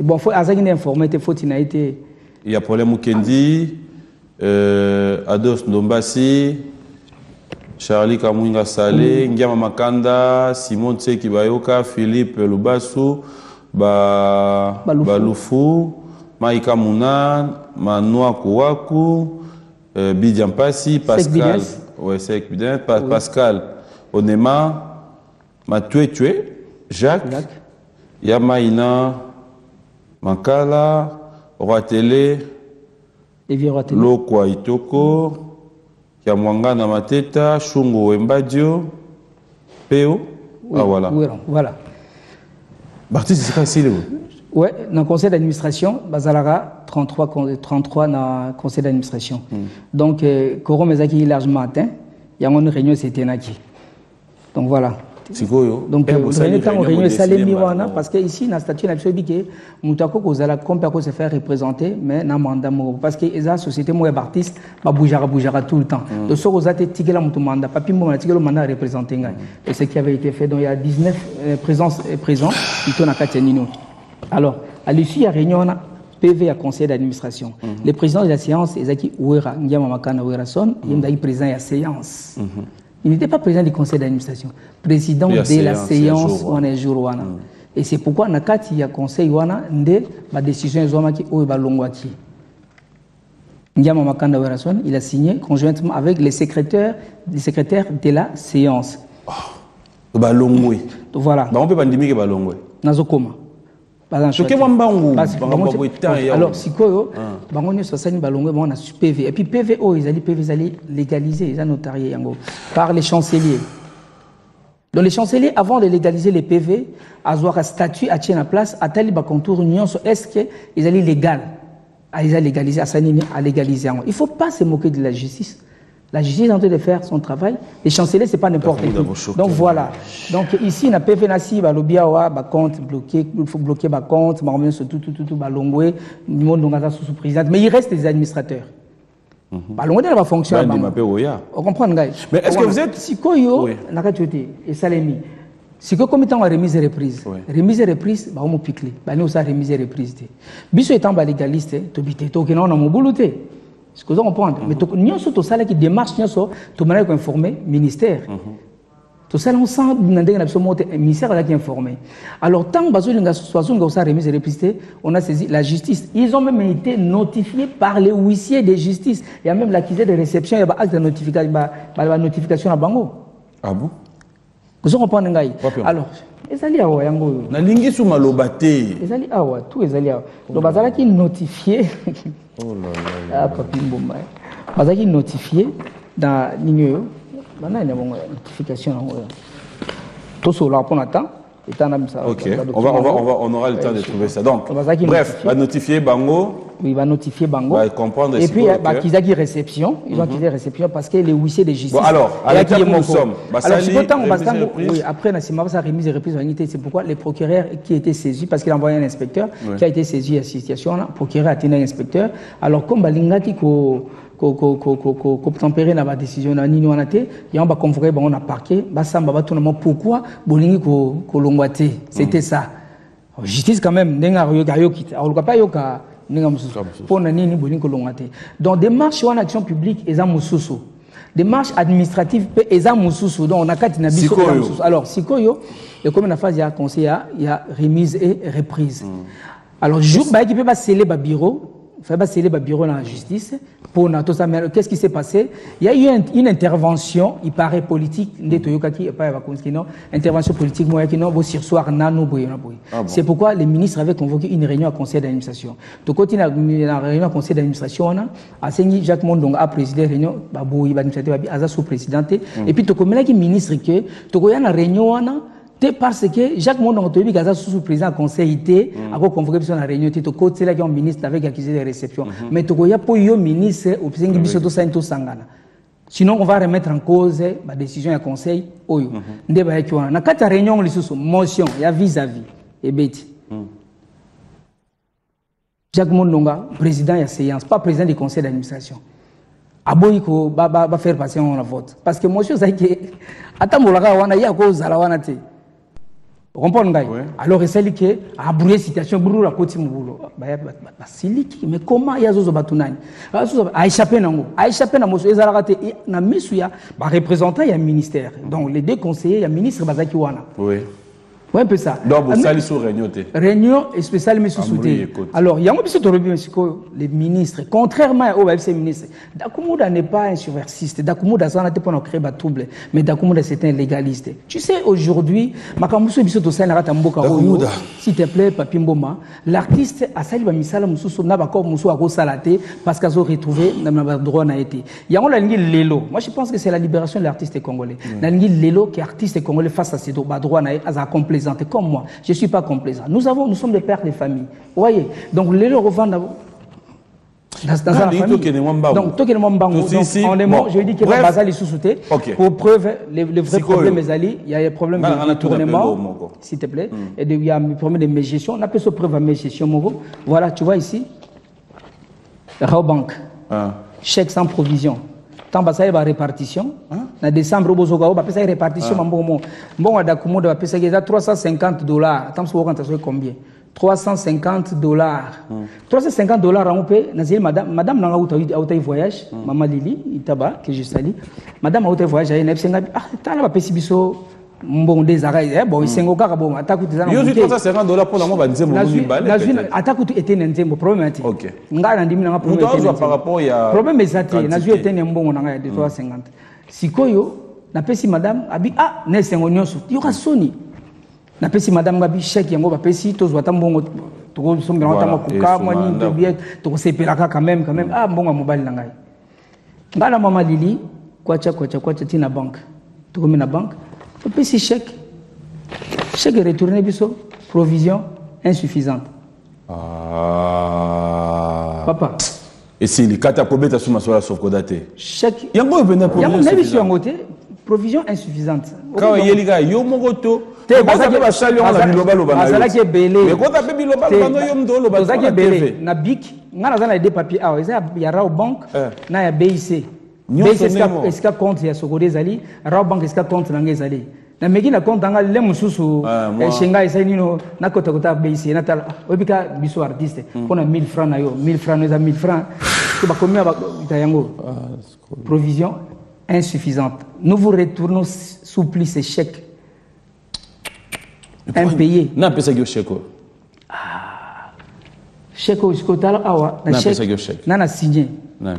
Bon, faut azagine informé, faut été. Il y a Paul Mukendi, Ados Ndombasi, Charlie Kamwinga Salé, Ngiama Makanda, Simon Tseki Bayoka, Philippe Lubasu, Balufu, Maïka Mounan, Manoa Kouakou, Bidian Passi, Pascal, Pascal Onema, Matuetue, Jacques, Yamaina, Makala, Roatele, Lokwa Itoko, Kiamwanga na Mateta, Shungo Wembadio, Peo. Oui, voilà. Voilà. Bartis, c'est quoi ici? Ouais, dans le conseil d'administration, Bazalara 33 dans le conseil d'administration. Donc, Koro Mezaki est largement atteint. Il y a une réunion, c'était Naki. Donc voilà. Donc, réunion Salemi Wana, parce que ici, dans le statut, il y a Moutako Kozala, comme pour se faire représenter, mais dans le mandat, parce que la société, moi, artiste, bougera tout le temps. Donc, ce que vous tigé la mandat, papi, moi, tigé le mandat représenté. Et ce qui avait été fait, donc il y a 19 présents, ils sont à Katianino. Alors, à l'issue, il y a réunion, PV à conseil d'administration. Le président de la séance, Ezaki Ouera, Ndiama Makana Ouerason, il est président de la séance. Il n'était pas président du conseil d'administration, président de la séance on est jour. Et c'est pourquoi Nakati il y a conseil wana nde ma décision zomaki ou balongwaki. Ndiama Makanda Ouerason, il a signé conjointement avec les secrétaires de la séance. Balongwe. Voilà. On peut pas dire que balongwe. Nazokoma. Alors, si quoi, bangonio sasani balongwe, on a PV. Et puis PVO, ils allaient légaliser, ils ont notarié par les chanceliers. Donc les chanceliers, avant de légaliser les PV, avoir un statut à tienne à place, à tel contour union, est-ce qu'ils allaient légal, ils allaient légaliser, à légaliser. Il ne faut pas se moquer de la justice. La justice est en train de faire son travail. Les chanceliers, ce n'est pas n'importe qui. Donc voilà. Donc ici, on a PV Nassi, compte bloqué, il faut bloquer le compte, tout, balongwe, le monde sous président. Mais il reste des administrateurs. Balongwe va fonctionner. On comprend, gars. Mais est-ce que vous êtes. Si Koyo, et Salemi, si que comme étant remise et reprise, remise et reprise, on m'a piqué. Nous, ça remise et reprise. Biso étant légaliste, tu as mon boulouté. Ce que vous comprenez. Mais nous sommes tous ceux qui démarchent, nous sommes tous ceux qui informés, ministère. Tout ça, on sent le ministère qui est informé. Alors, tant que nous remise et reprise, on a saisi la justice. Ils ont même été notifiés par les huissiers de justice. Il y a même l'accusé de réception, il y a un acte de notification à Bango. Ah bon? Vous comprenez? Alors, ezali awa yango na lingi sou malobate ezali awa tout ezali awa donc bazala qui notifié oh là papi mbomba bazala qui notifié dans l'union bana ina bongo notification yango to so la pour attend ok, on aura le temps de trouver ça. Donc, bref, va notifier Bango. Oui, va notifier Bango. Va comprendre. Et puis, qu'ils aient réception. Ils ont qu'ils réception parce que les huissiers de justice. Bon, alors, à l'état où nous sommes, alors, oui, après, ça remise et reprise, c'est pourquoi les procureurs qui étaient saisis, parce qu'il a envoyé un inspecteur qui a été saisi à la situation, le procureur a tenu un inspecteur. Alors, comme Balinga qui tempérer la décision na nini wana te ya ba convoquer ba on a parqué ba samba ba tout pourquoi bolingi ko longwate c'était ça justice quand même nenga yo kita on pas yoka nenga mususu pour na nini bolingi ko longwate donc démarche en action publique eza mususu démarche administrative pe eza mususu donc on a kati na biso mususu alors sikoyo et comme na phase ya conseil il y a remise et reprise alors jour ba qui peut pas sceller ba bureau il faut sceller le bureau dans la justice pour tout ça. Mais qu'est-ce qui s'est passé? Il y a eu une intervention, il paraît politique, intervention politique, c'est pourquoi les ministres avaient convoqué une réunion à conseil d'administration. Donc, quand il y a une réunion à conseil d'administration, Jacques Mondong a présidé la réunion, il sous-présidenté, et puis, il y a un ministre qui a une réunion, parce que Jacques Mondong a été sous-président du conseil, a convoqué la réunion, il y a un ministre avec accusé de réception. Mais il y a un ministre qui sinon, on va remettre en cause la décision du conseil. Dans la réunion, il y a une motion, il y a vis-à-vis. Jacques Mondong, président de la séance, pas président du conseil d'administration. Il va faire passer un vote. Parce que motion, c'est que, il y a cause à la vous comprenez? Alors, il s'agit de la situation de la côte de mais comment il y a des bâtonnages? Il y a échappé dans il y a un représentant, il y a un ministère. Donc, les deux conseillers, il y a un ministre Bazaki Wana. Oui. Oui, un peu ça. Donc, vous allez sur réunion. Réunion spéciale, mais sous-souté. Alors, il y a un peu les ministres, contrairement aux ministres, Dakoumouda n'est pas un subversiste. Dakoumouda, ça n'a pas créé de trouble. Mais Dakoumouda, c'est un légaliste. Tu sais, aujourd'hui, s'il te plaît, Papi Mboma, l'artiste a sali Misala Moussou, n'a pas encore Moussou à Salaté, parce qu'ils ont retrouvé, n'a pas droit n'a été. Il y a un Lelo. Moi, je pense que c'est la libération de l'artiste congolais. Nangi Lelo, qui est artiste congolais face à ses droits, n'a pas accompli. complaisanter comme moi. Je ne suis pas complaisant. Nous sommes des pères de famille. Vous voyez? Donc, les gens revendent dans la famille. Donc, je dis que Bazali sous-souté. Pour preuve, le vrai problème, il y a un problème de tournement, s'il te plaît. Et il y a un problème de mes gestions. On appelle ça preuve à mes gestions. Voilà, tu vois ici. Raobank. Chèque sans provision. Tant que ça y a répartition, en décembre, il y a répartition. Bon, il y a $350. Tant que combien? $350. $350 on paie. Madame n'a pas eu voyage. Maman Lili, Itaba, que je salue. Madame a eu voyage. Elle a dit, ah, t'as pas payé biso. Bon, des arrêts. Bon, il s'est engagé. Bon, attaque. Il y a $350 pour la mobile. Attaque était un problème. Ok. Par rapport à. Problème est ça. Nazu était un bon de $350. Si koyo, n'a pas si madame abi ah, n'est c'est un oignon. Il y aura Sony. Na pesi madame gabi chèque yango ba pesi to zwata mbongo to sombe na tama kuka mwani to bien to sepelaka quand même ah mbongo mobile na ngai ngala mama Lili kwacha tina banque to comme na banque to pesi chèque retourné biso provision insuffisante papa et si les kata kobeta suma sola sauvegarder chèque yango venait provision insuffisante quand yeliga yo mongoto te bazaki belé na bic ngana za na des papiers ah eza ya Raw Bank na ya BIC eska compte ya Sokode zali Raw Bank eska compte na ngezali na meki na compte nga le mususu shenga esa nino na kota BIC na tala obika biso artiste pona 1000 francs na yo 1000 francs eza 1000 francs to ba komia ba tayango provision insuffisante. Nous vous retournons soupli ces chèques impayés. Non, pas ça que chèque. Chèque au scotal awa. Non, pas ça que chèque. Nana signé. Non.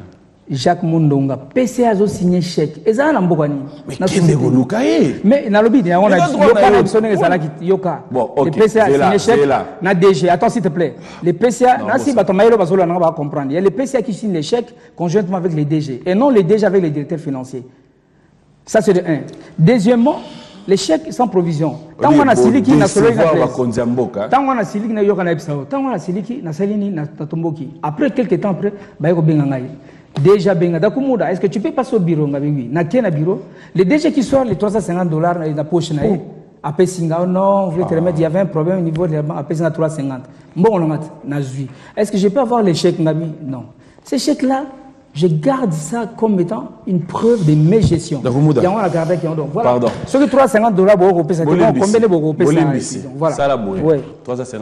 Jacques Mondonga. PCA a signé chèque. Et ça, on a mbokani. Mais qu'est-ce que vous avez? Mais na lobby, on a yoka. Bon, ok. Le PCA a signé chèque. Na DG. Attends, s'il te plaît. Les PCA, na si batomaïlo basola n'a pas comprendre. Il y a les PCA qui signent les chèques conjointement avec les DG. Et non les DG avec les directeurs financiers. Ça, c'est de un. Deuxièmement, les chèques sans provision. Tant qu'on a siliki na solo ina place. Tant qu'on a siliki na yoka na ipsao. Tant qu'on a siliki na salini na tomboki. Après quelques temps après, ba yoko bengangai. Déjà benga dakumuda. Est-ce que tu peux passer au bureau ngabi? Na kena bureau. Les DG qui sortent les $350 dans la poche na yi. Après singa non, vous voulez te remettre, il y avait un problème au niveau de la banque. Après singa 350. Bon on a na zui. Est-ce que je peux avoir les chèques ngabi? Non. Ces chèques là je garde ça comme étant une preuve de mes gestions. Voilà. Pardon. Ce que $350, c'est combien de beaucoup voilà. Ça la bouée. $350.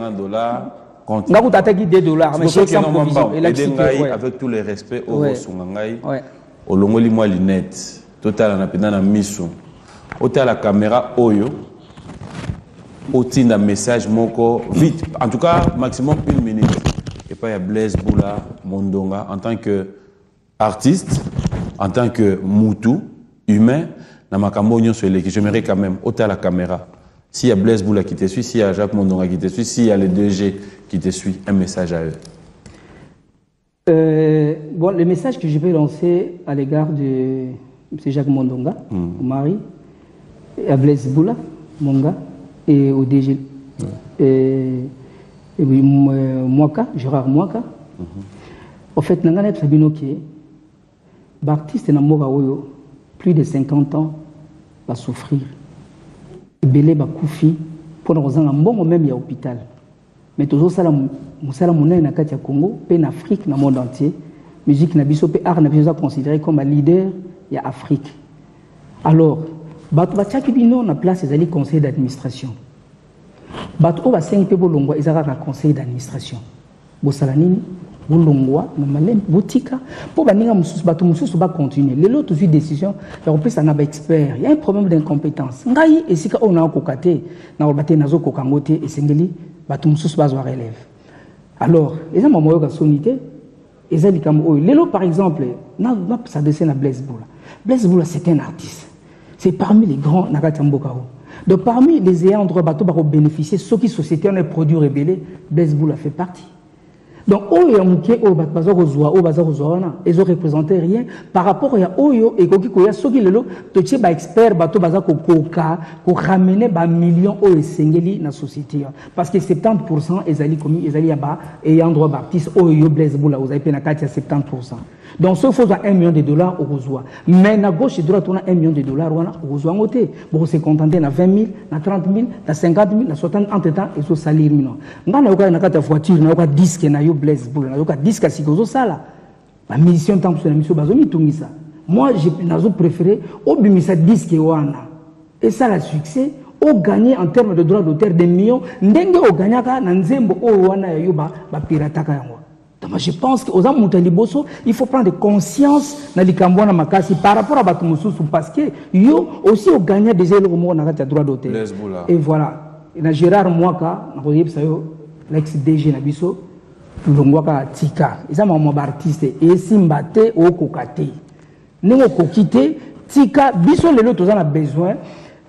Compte. Nous avons attaqué $2, mais chèque sans provision. Avec tous les respects, au Songangai, au Longoli moi lunette, total na pena na miso. Au la caméra oyo. Au un message moko vite. En tout cas, maximum 1 minute. Et pas il y a Blaise Boula Mondonga en tant que artiste, en tant que moutou, humain, j'aimerais quand même, ôter la caméra. S'il y a Blaise Boula qui te suit, s'il y a Jacques Mondonga qui te suit, s'il y a les 2G qui te suit, un message à eux. Bon, le message que je vais lancer à l'égard de M. Jacques Mondonga, au mari, à Blaise Boula, Monga, et au DG, Mwaka, Gérard Mwaka. En fait, Nangane Sabinoke, l'artiste na moka oyo plus de 50 ans va souffrir. Belé ba koufi pour nous en bon même ya hôpital. Mais toujours ça la musala monnaie na kati ya Congo, pe en Afrique na monde entier, musique na biso pe art na biso considéré comme un leader ya Afrique. Alors, bato ba tchaki bino na place ezali conseil d'administration. Bato o ba 5 pe bolongwa ezaka conseil d'administration. Bosala nini? Boulongwa, normalement, boutika, pour baninga mususu, bato mususu ba continuer. Les autres vu décision, on peut s'en avoir expert. Il y a un problème d'incompétence. Ngai et si on a kokate, na obate nazo kokangote et sengeli, bato mususu ba zo relève. Alors, les gens m'ont dit sonité, et ça dit comme les autres par exemple, na ça dessine à Blaise Boula. Blaise Boula c'est un artiste. C'est parmi les grands Nagatamboka. Donc parmi les ayants droit bateau bénéficier, ceux qui société ont des produits rébellés, Blaise Boula fait partie. Donc, Oyo Yamuke, ils ont représenté rien par rapport à Oyo et Kokikoya, ceux qui le sont expert, bato baza kokoka, pour ramener ba millions Oyo Sengeli dans la société. Parce que 70% ils allaient commis, ils allaient là-bas, et en droit baptiste, Oyo Blaise Boula, vous avez payé à 70%. Donc, ce faut $1 million au Rosoa. Mais à gauche et droite, on a $1 million au Rosoa en côté. Pour se contenter, na 20 000, na 30 000, na 50 000, na 60 000, entre temps, ils sont salir. Nga na yoka na kata voiture, na yoka disque na yo Blaise Boula, na yoka disque à Sikozo Sala. La mission tant que la mission bazomi tungisa. Moi, j'ai préféré au bimisa disque wana. Et ça, le succès, au gagner en termes de droits d'auteur des millions, ndenge au gagnaka na nzembo o wana ya yoba ba pirataka yango. Donc je pense qu'aux hommes Moutaliboso, il faut prendre conscience dans les Cambouana Makasi par rapport à Batumoussou parce que yo aussi au gagnant des éléments on a droit d'auteur. Et voilà. Il y a Gérard Mouaka, l'ex-DG Nabiso, Longwaka Tika. Ils sont mon artiste et Simbate au Kokate. Nous avons quitté Tika, Biso le lot, on a besoin.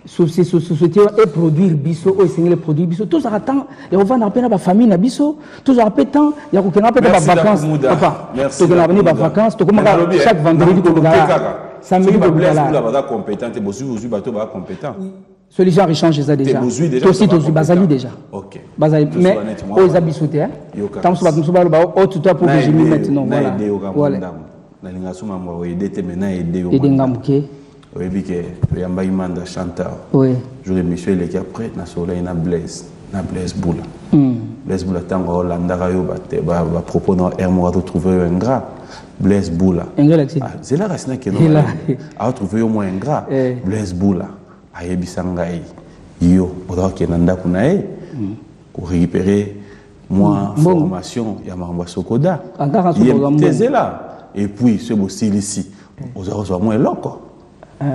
Société et produire biso ou essayer les produits biso tout ça attend et on va en peine la famille na biso tout ça après temps il y a qu'on a pas de vacances papa tu dois venir en vacances tu commences chaque vendredi tu dois ça me dit que là compétent et bosu bateau va compétent celui gens échange ça déjà toi aussi tu bazali déjà OK bazali mais aux abisoté hein tant so ba au tout pour que je me mette non voilà na linga suma mo aider te maintenant aider au ngamuke. Oui, parce que Yamba Imanda chanteur. Oui. J'aurais Michel et après, na soleil na Blaise Boula. Blaise Boula tango Hollanda rayo ba propos dans Hermo à trouver un gras. Blaise Boula. C'est là reste que non. A trouver au moins un gras. Blaise Boula. Aye bisangai. Yo, oda ke nanda kunae. Pour récupérer moi formation ya Mamba Sokoda. Il là. Et puis ce beau style ici. Aux autres moins loco.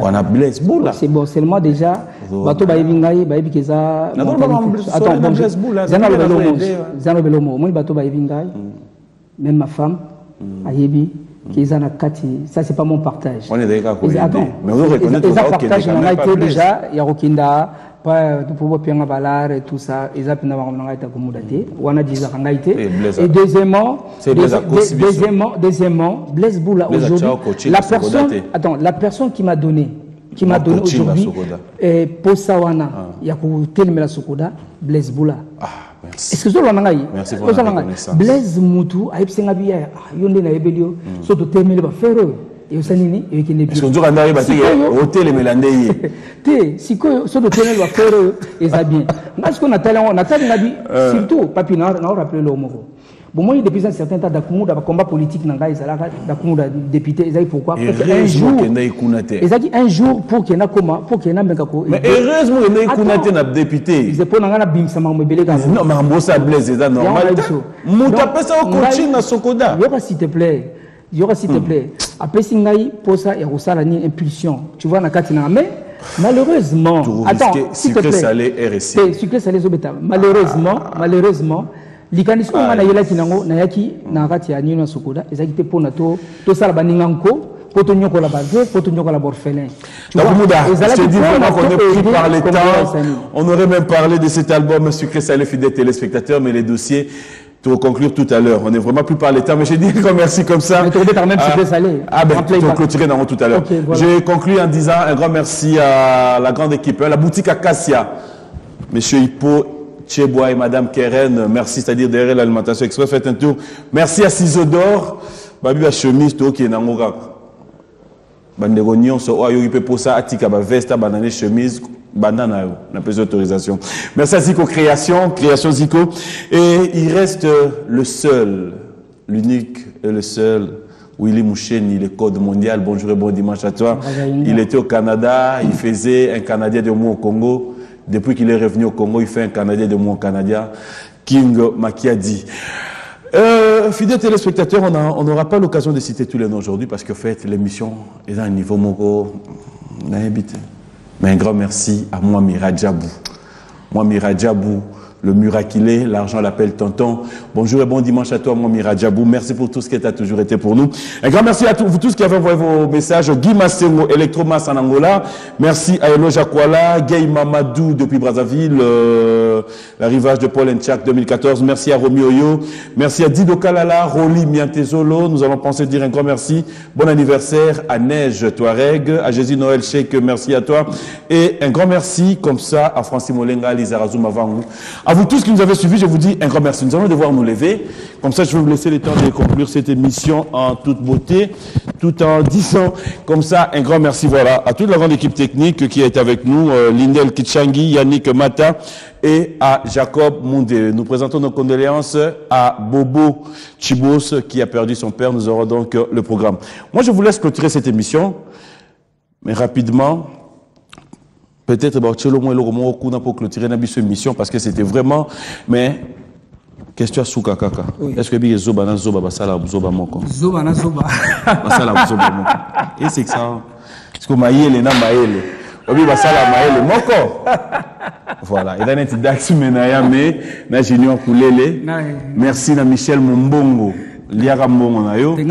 On a Blaise Boula. C'est bon, seulement déjà. Bato Baïvingaï, Baïbikeza. Attends, Blaise Boula. Zano Belomo. Moi, Bato Baïvingaï, même ma femme, Ayebi, qui est en Akati. Ça, c'est pas mon partage. On est d'accord. Attends, mais on reconnaît que ça partage. On a été déjà, Yarokinda, pas tout pour Pianga Valar et tout ça. Ils ont pu avoir un été accommodé. On a dit et deuxièmement, Blaise Boula aujourd'hui. La personne qui m'a donné aujourd'hui, Posawana, Yakou Telmela Sokoda, Blaise Boula. Est-ce que vous avez merci pour la reconnaissance. Blaise Moutou, Aïpsengabia, Yonde na Ebelio, Soto Telmela Ferro. Et au Sanini, et qui n'est plus. Est-ce qu'on arrive à hôtel et mélandé? Si quoi, sur le terrain va faire et ça bien. Est-ce qu'on a dit, surtout, papi, n'a rappelé le mot. Bon, moi, depuis un certain temps, d'accumuler dans le combat politique, d'accumuler député, ils pourquoi? Un jour, ils ont dit un jour pour qu'il y ait un coma, pour qu'il y ait un mekako. Mais heureusement, il y a un député. Ils étaient pas bim, ça m'a embellé. Non, mais Mbossa Blaise, c'est normal. Mouta pesa au coaching à Sokoda. Yoka, s'il te plaît. Yoka, s'il te plaît. Après, Singaï, pour ça, il y a aussi une impulsion. Tu vois, Nakatina, mais malheureusement. Attends, s'il te plaît. Sucré salé RSI. Sucré salé Zobeta. Malheureusement, likanisi ko ngana yela kinango na yaki na kati ya nino Sokoda ezaki te pona to sala baninganko poto nyoko la base poto nyoko la borfelin. Donc Mouda, je te dis vraiment qu'on est pris par les temps. On aurait même parlé de cet album Sucré salé fidèles téléspectateurs, mais les dossiers pour conclure tout à l'heure. On est vraiment plus par les temps, mais j'ai dit un merci comme ça. Mais tu quand même sucré salé. Ah ben, tu vas clôturer dans tout à l'heure. Okay, voilà. J'ai conclu en disant un grand merci à la grande équipe, la boutique Acacia, Monsieur Hippo, Tchebois et Madame Keren, merci, c'est-à-dire derrière l'alimentation express, faites un tour. Merci à Ciseaux d'Or, Babi la chemise, qui est dans mon gars. Banderognon, so oyo ipe posa atika ba vesta banane chemise banana n'a pas d'autorisation. Merci à Zico Création Zico, et il reste le seul, l'unique et le seul Willy Moucheni, le code mondial. Bonjour et bon dimanche à toi. Il était au Canada, il faisait un Canadien de moi au Congo. Depuis qu'il est revenu au Congo, il fait un Canadien de moi au Canada. King Makiadi. Fidèles téléspectateurs, on n'aura pas l'occasion de citer tous les noms aujourd'hui parce que en fait, l'émission est à un niveau moko. Mais un grand merci à Mwami Radjabou. Mwami Radjabou, le miraculé, l'argent l'appelle tonton. Bonjour et bon dimanche à toi, mon Miradjabou. Merci pour tout ce qui a toujours été pour nous. Un grand merci à vous tous qui avez envoyé vos messages. Guy Massengo, Electromas en Angola. Merci à Elo Jakwala, Gay Mamadou depuis Brazzaville, l'arrivage de Paul Nchak 2014. Merci à Romy Oyo. Merci à Dido Kalala, Roli Miantezolo. Nous allons penser dire un grand merci. Bon anniversaire à Neige Touareg, à Jésus Noël Sheikh, merci à toi. Et un grand merci comme ça à Francis Molenga, Lisa Razou Mavangu. À vous tous qui nous avez suivis, je vous dis un grand merci. Nous allons devoir nous lever. Comme ça, je vais vous laisser le temps de conclure cette émission en toute beauté, tout en disant comme ça un grand merci, voilà, à toute la grande équipe technique qui est avec nous, Lindel Kitchangi, Yannick Mata et à Jacob Moundé. Nous présentons nos condoléances à Bobo Chibos qui a perdu son père. Nous aurons donc le programme. Moi, je vous laisse clôturer cette émission, mais rapidement. Peut-être pour clôturer cette émission parce que c'était vraiment, mais question à Soukakaka. Est-ce que bien Zoba na Zoba basala Zoba moko? Zoba na Zoba. Basala Zoba moko. Et c'est ça. Est-ce que maïele na maïele? Obi basala maïele moko. Voilà. Et là net daxi menaya mais na junior Koulele. Merci na Michel Mumbongo. Liara Mbongo na yo. Et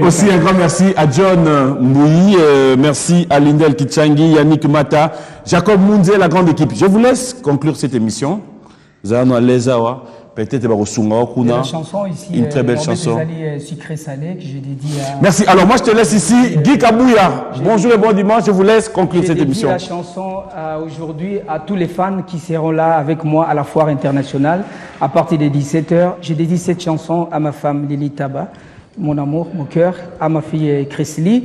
aussi un grand merci à John Mbouyi, merci à Lindel Kitchangi, Yannick Mata, Jacob Mounze, la grande équipe. Je vous laisse conclure cette émission. Zano Lezawa, peut-être la chanson ici, une très belle chanson. Sucré salé que je dédie à... Merci. Alors moi je te laisse ici, Guy Kabouya. Bonjour et bon dimanche. Je vous laisse conclure cette émission. Je dédie la chanson aujourd'hui à tous les fans qui seront là avec moi à la foire internationale à partir de 17h. Je dédie cette chanson à ma femme Lili Taba, mon amour, mon cœur, à ma fille Chrisli,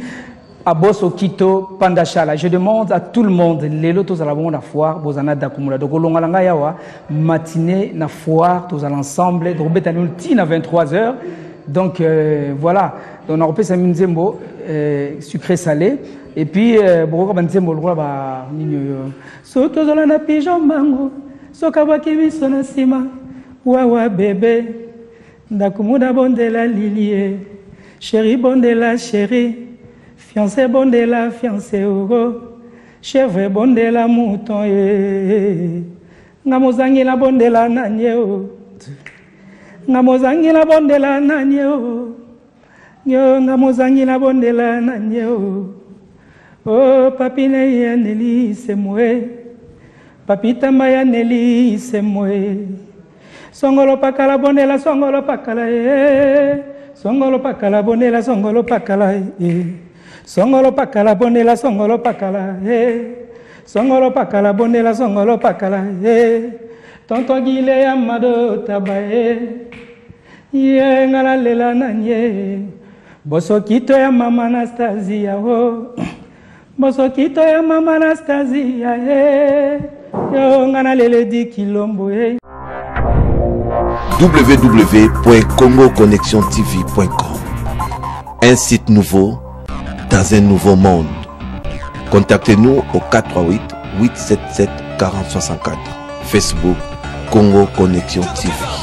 à Boss Okito Pandachala. Je demande à tout le monde, les lotos à la bonne foire, Bozana Dakumula, donc Olongalanga Yawa, matinée, na foire, tous à l'ensemble, donc Betanultine à 23h. Donc voilà, on a repris ça Minzembo, sucré salé. Et puis, Boroka Banzembo, le roi, bah, Soto Zolana Pigeon Mango, Sokabaki Misona Sima, Wawa bébé, Dakumuda Bondela Lilie, chérie Bondela chérie. Fiancé bondela, fiancé oro, chèvre bondela mouton ye. Ngamozangi la bondela nanyeo, ngamozangi la bondela nanyeo, yo ngamozangi la bondela nanyeo. Oh papine ya neli se mwe, papita maya neli se mwe. Songolo pakala bondela, songolo pakala ye, songolo pakala bondela, songolo pakala ye. Songolo pakala bonela songolo pakala songolo pakala bonela songolo pakala tonton gile amado tabaye ye ngala lela nanye bosokito ya mama Anastasia ho bosokito ya mama Anastasia yo ngana lele di kilombo www.congoconnectiontv.com. Un site nouveau dans un nouveau monde. Contactez-nous au 438 877 4064. Facebook Congo Connexion TV.